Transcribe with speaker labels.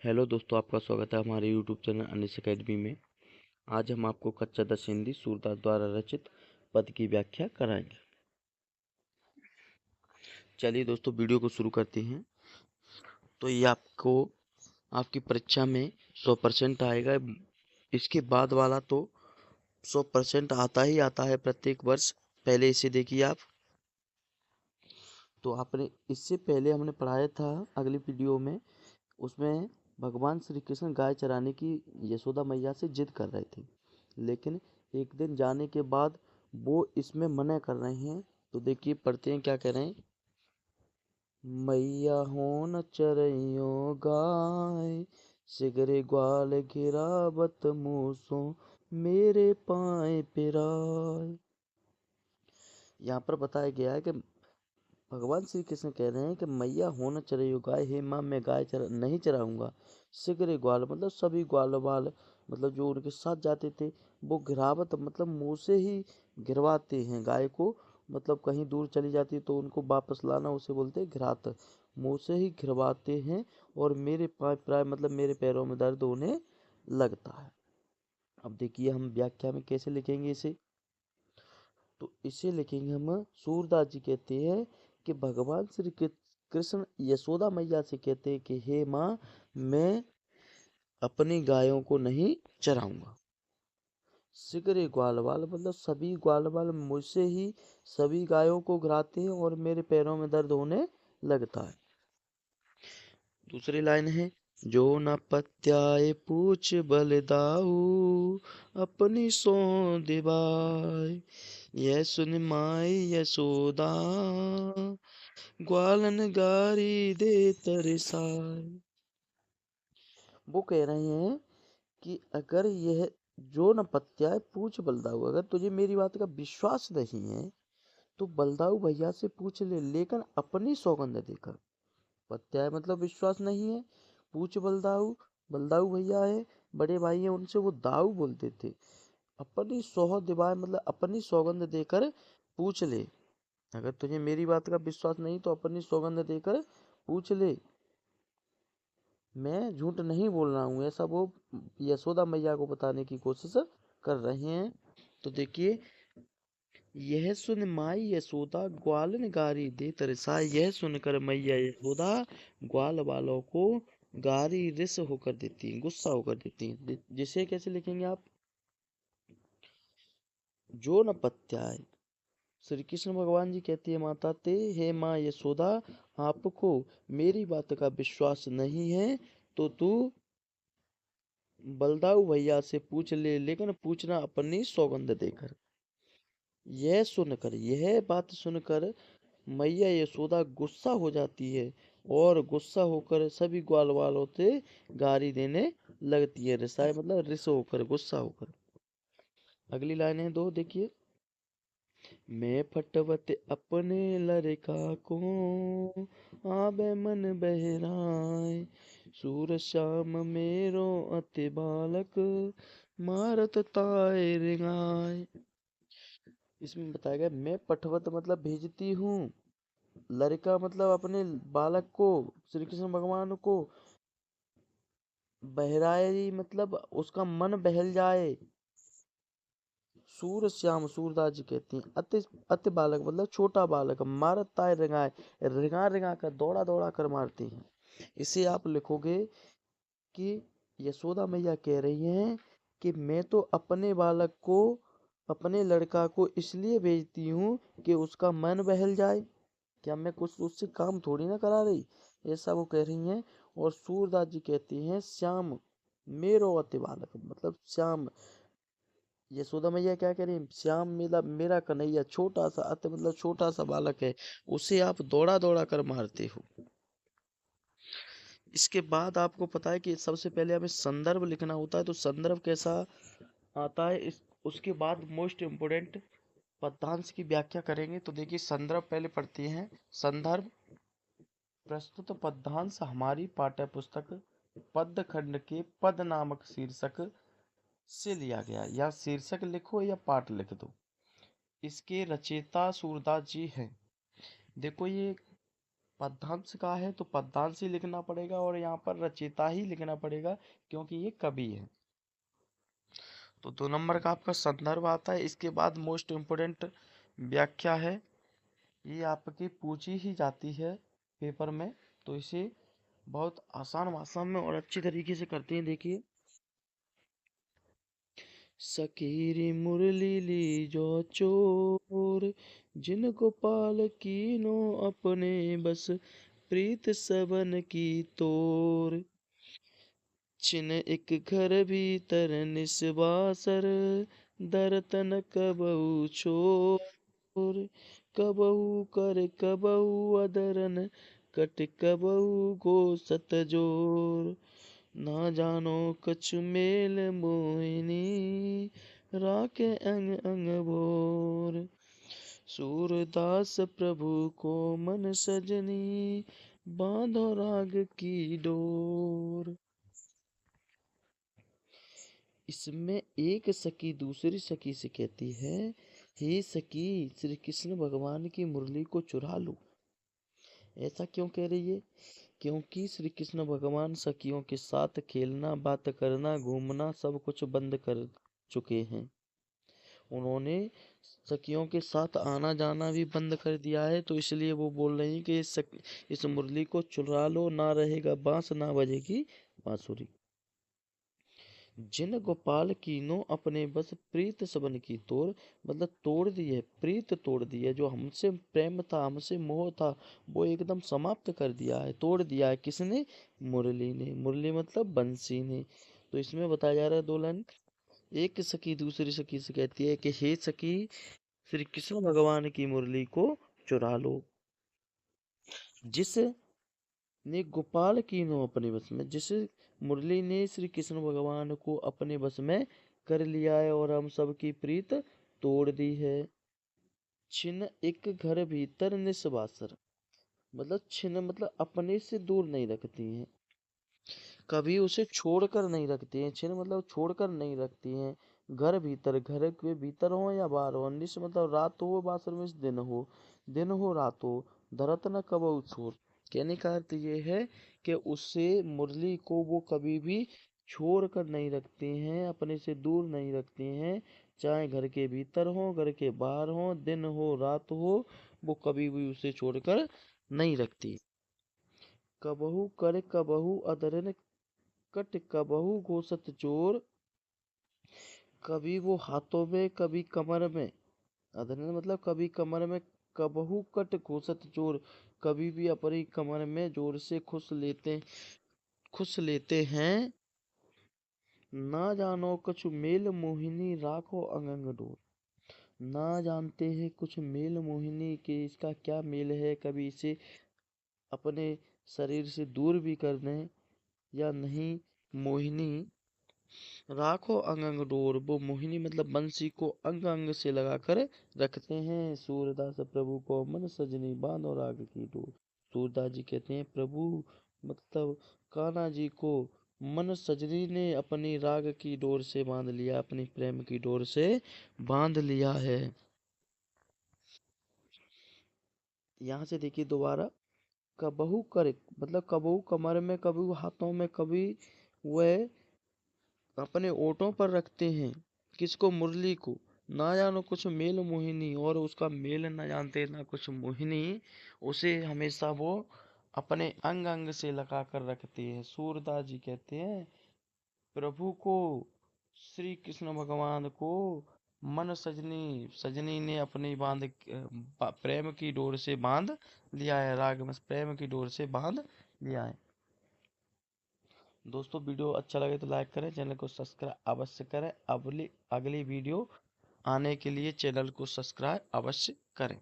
Speaker 1: Hello दोस्तों, आपका स्वागत है हमारे यूट्यूब चैनल अनिश अकेडमी में। आज हम आपको कच्चा दस हिंदी सूरदास द्वारा रचित पद की व्याख्या कराएंगे। चलिए दोस्तों, वीडियो को शुरू करते हैं। तो ये आपको आपकी परीक्षा में 100% आएगा। इसके बाद वाला तो 100% आता ही आता है प्रत्येक वर्ष। पहले इसे देखिए आप। तो आपने इससे पहले हमने पढ़ाया था अगली वीडियो में, उसमें भगवान श्री कृष्ण गाय चराने की यशोदा मैया से जिद कर रहे थे, लेकिन एक दिन जाने के बाद वो इसमें मना कर रहे हैं। तो देखिए पढ़ते हैं क्या कह रहे हैं। मैया हो न चरइयो गाय, सिगरे ग्वाल गिरावत मूसो, मेरे पाए पिराय। यहाँ पर बताया गया है कि भगवान श्री कृष्ण कह रहे हैं कि मैया हो न चरइयो गाय, हे माँ मैं गाय नहीं चराऊंगा। सिगरे ग्वाल मतलब सभी ग्वाल वाल, मतलब जो उनके साथ जाते थे, वो गिरावत मतलब मुंह से ही गिरवाते हैं गाय को। मतलब कहीं दूर चली जाती तो उनको वापस लाना, उसे बोलते हैं घिरात। मुंह से ही घिरवाते हैं। और मेरे पाँव प्राय मतलब मेरे पैरों में दर्द होने लगता है। अब देखिए हम व्याख्या में कैसे लिखेंगे इसे। तो इसे लिखेंगे हम, सूरदास जी कहते हैं कि भगवान श्री कृष्ण यशोदा मैया से कहते हैं कि हे माँ, मैं अपनी गायों को नहीं चराऊंगा। सिगरे ग्वाल वाल मतलब सभी ग्वाल वाल मुझसे ही सभी गायों को गिराते हैं और मेरे पैरों में दर्द होने लगता है। दूसरी लाइन है, जो न पत्याए पूछ बल दाऊ, अपनी सो दिवाय, यह सुन माई यशोदा, ग्वालन गारी दे तरसाय। वो कह रहे हैं कि अगर यह जो न पत्याए पूछ बलदाऊ, अगर तुझे मेरी बात का विश्वास नहीं है तो बलदाऊ भैया से पूछ ले, लेकिन अपनी सौगंध देकर। पत्याए मतलब विश्वास नहीं है। पूछ बलदाऊ, बलदाऊ भैया है, बड़े भाई हैं, उनसे वो दाऊ बोलते थे। अपनी सौह दिवाए मतलब अपनी सौगंध देकर पूछ ले। अगर तुझे मेरी बात का विश्वास नहीं तो अपनी सौगंध देकर पूछ ले, मैं झूठ नहीं बोल रहा हूँ। ऐसा वो यशोदा मैया को बताने की कोशिश कर रहे हैं। तो देखिए, यह सुन माई यशोदा ग्वालन गारी दे तरसाए, यह सुनकर मैया यशोदा ग्वाल वालों को गारी रिस होकर देती है, गुस्सा होकर देती है। जिसे कैसे लिखेंगे आप, जो न पत्याय। श्री कृष्ण भगवान जी कहती है माता ते, हे माँ यशोदा, आपको मेरी बात का विश्वास नहीं है तो तू बलदाऊ भैया से पूछ ले, लेकिन पूछना अपनी सौगंध देकर। यह बात सुनकर मैया यशोदा गुस्सा हो जाती है और गुस्सा होकर सभी ग्वाल वालों से गाली देने लगती है। रिसाए मतलब रिस होकर, गुस्सा होकर। अगली लाइन है दो, देखिए। मैं फटवत अपने लड़का को, आबे मन बहराए, सूर श्याम मेरो अति बालक, मारत ताए रिंगाए। इसमें बताया गया, मैं पठवत मतलब भेजती हूँ, लड़का मतलब अपने बालक को, श्री कृष्ण भगवान को, बहराए मतलब उसका मन बहल जाए। सूर श्याम सूरदास जी कहती हैं, अति अति बालक मतलब छोटा बालक, मारत ताय रिंगाए, रिंगा रिंगा कर दौड़ा दौड़ा कर मारती हैं। इसे आप लिखोगे कि यशोदा मैया कह रही हैं कि मैं तो अपने बालक को, अपने लड़का को इसलिए भेजती हूँ कि उसका मन बहल जाए। क्या मैं कुछ उससे काम थोड़ी ना करा रही, ऐसा वो कह रही हैं। और सूरदास जी कहती हैं, श्याम मेरो अति बालक मतलब श्याम, यशोदा मैया क्या कह रही है, श्याम मेरा मेरा कन्हैया छोटा सा, अति मतलब छोटा सा बालक है, उसे आप दौड़ा दौड़ा कर मारते हो। इसके बाद आपको पता है कि सबसे पहले हमें संदर्भ लिखना होता है। तो संदर्भ कैसा आता है, इस उसके बाद मोस्ट इम्पोर्टेंट पदांश की व्याख्या करेंगे। तो देखिए संदर्भ पहले पढ़ते हैं। संदर्भ, प्रस्तुत पद्यांश हमारी पाठ्य पुस्तक पद्य खंड के पद नामक शीर्षक से लिया गया। या शीर्षक लिखो या पाठ लिख दो। इसके रचयिता सूरदास जी हैं। देखो ये पद्यांश का है तो पद्यांश ही लिखना पड़ेगा और यहाँ पर रचयिता ही लिखना पड़ेगा क्योंकि ये कवि है। तो 2 नंबर का आपका संदर्भ आता है। इसके बाद मोस्ट इम्पोर्टेंट व्याख्या है, ये आपकी पूछी ही जाती है पेपर में, तो इसे बहुत आसान भाषा में और अच्छी तरीके से करते हैं। देखिए, सकीरी मुरली ली जो चोर, जिन गोपाल कीनो अपने बस, प्रीत सबन की तोर। छिन एक घर भीतर निसवासर, दरतन कबहु छोर। कबहु कर कबहु अदरन, कट कबहु गो सत जोर। ना जानो कछु मेल मोहिनी, राखे अंग अंग भोर। सूरदास प्रभु को मन सजनी, बांधो राग की डोर। इसमें एक सखी दूसरी सखी से कहती है, हे सखी, श्री कृष्ण भगवान की मुरली को चुरा लो। ऐसा क्यों कह रही है? क्योंकि श्री कृष्ण भगवान सखियों के साथ खेलना, बात करना, घूमना सब कुछ बंद कर चुके हैं। उन्होंने सखियों के साथ आना जाना भी बंद कर दिया है, तो इसलिए वो बोल रही हैं कि इस मुरली को चुरा लो, ना रहेगा बांस ना बजेगी बांसुरी। जिन गोपाल कीनो अपने बस, प्रीत सबन की तोड़, मतलब तोड़ दी है, प्रीत तोड़ दी है। जो हमसे प्रेम था, हमसे मोह था, वो एकदम समाप्त कर दिया है, तोड़ दिया है। किसने? मुरली ने। मुरली मतलब बंसी ने। तो इसमें बताया जा रहा है 2 लाइन। एक सखी दूसरी सखी से कहती है कि हे सखी, श्री कृष्ण भगवान की मुरली को चुरा लो। जिस ने गोपाल कीनो अपने बस में, जिस मुरली ने श्री कृष्ण भगवान को अपने बस में कर लिया है और हम सबकी प्रीत तोड़ दी है। छिन एक घर भीतर निस्वासर, मतलब छिन मतलब अपने से दूर नहीं रखती हैं, कभी उसे छोड़कर नहीं रखती हैं। छिन मतलब छोड़कर नहीं रखती हैं। घर भीतर, घर के भीतर हो या बाहर हो। निस मतलब रात हो, बासर में दिन हो, दिन हो रात हो, धरत न कबहु छोर। कहने का अर्थ ये है कि उससे मुरली को वो कभी भी छोड़ कर नहीं रखते हैं, अपने से दूर नहीं रखते हैं। चाहे घर के भीतर हो, घर के बाहर हो, दिन हो रात हो, वो कभी भी उसे छोड़कर नहीं रखती। कबहू कर कबहू अदरन, कट कबहू गोसत चोर। कभी वो हाथों में, कभी कमर में, अदरन मतलब कभी कमर में, कबहू कट घोसत चोर, कभी भी अपनी कमर में जोर से खुश लेते हैं। ना जानो कछु मेल मोहिनी, राखो अंग अंग डोर। ना जानते हैं कुछ मेल मोहिनी के इसका क्या मेल है, कभी इसे अपने शरीर से दूर भी कर दें या नहीं। मोहिनी राखो अंग अंग डोर, वो मोहिनी मतलब बंसी को अंग अंग से लगाकर रखते हैं। सूरदास प्रभु को मन सजनी, बांधो राग की डोर। सूरदास जी कहते हैं प्रभु मतलब कान्हा जी को मन सजनी ने अपनी राग की डोर से बांध लिया, अपनी प्रेम की डोर से बांध लिया है। यहाँ से देखिए दोबारा, कबहू कर मतलब कबहू कमर में, कभी हाथों में, कभी वह अपने ओठों पर रखते हैं। किसको? मुरली को। ना जानो कुछ मेल मोहिनी, और उसका मेल न जानते ना कुछ मोहिनी, उसे हमेशा वो अपने अंग अंग से लगा कर रखते हैं। सूरदास जी कहते हैं प्रभु को, श्री कृष्ण भगवान को मन सजनी, सजनी ने अपनी प्रेम की डोर से बांध लिया है, राग में प्रेम की डोर से बांध लिया है। दोस्तों, वीडियो अच्छा लगे तो लाइक करें, चैनल को सब्सक्राइब अवश्य करें। अगली अगली वीडियो आने के लिए चैनल को सब्सक्राइब अवश्य करें।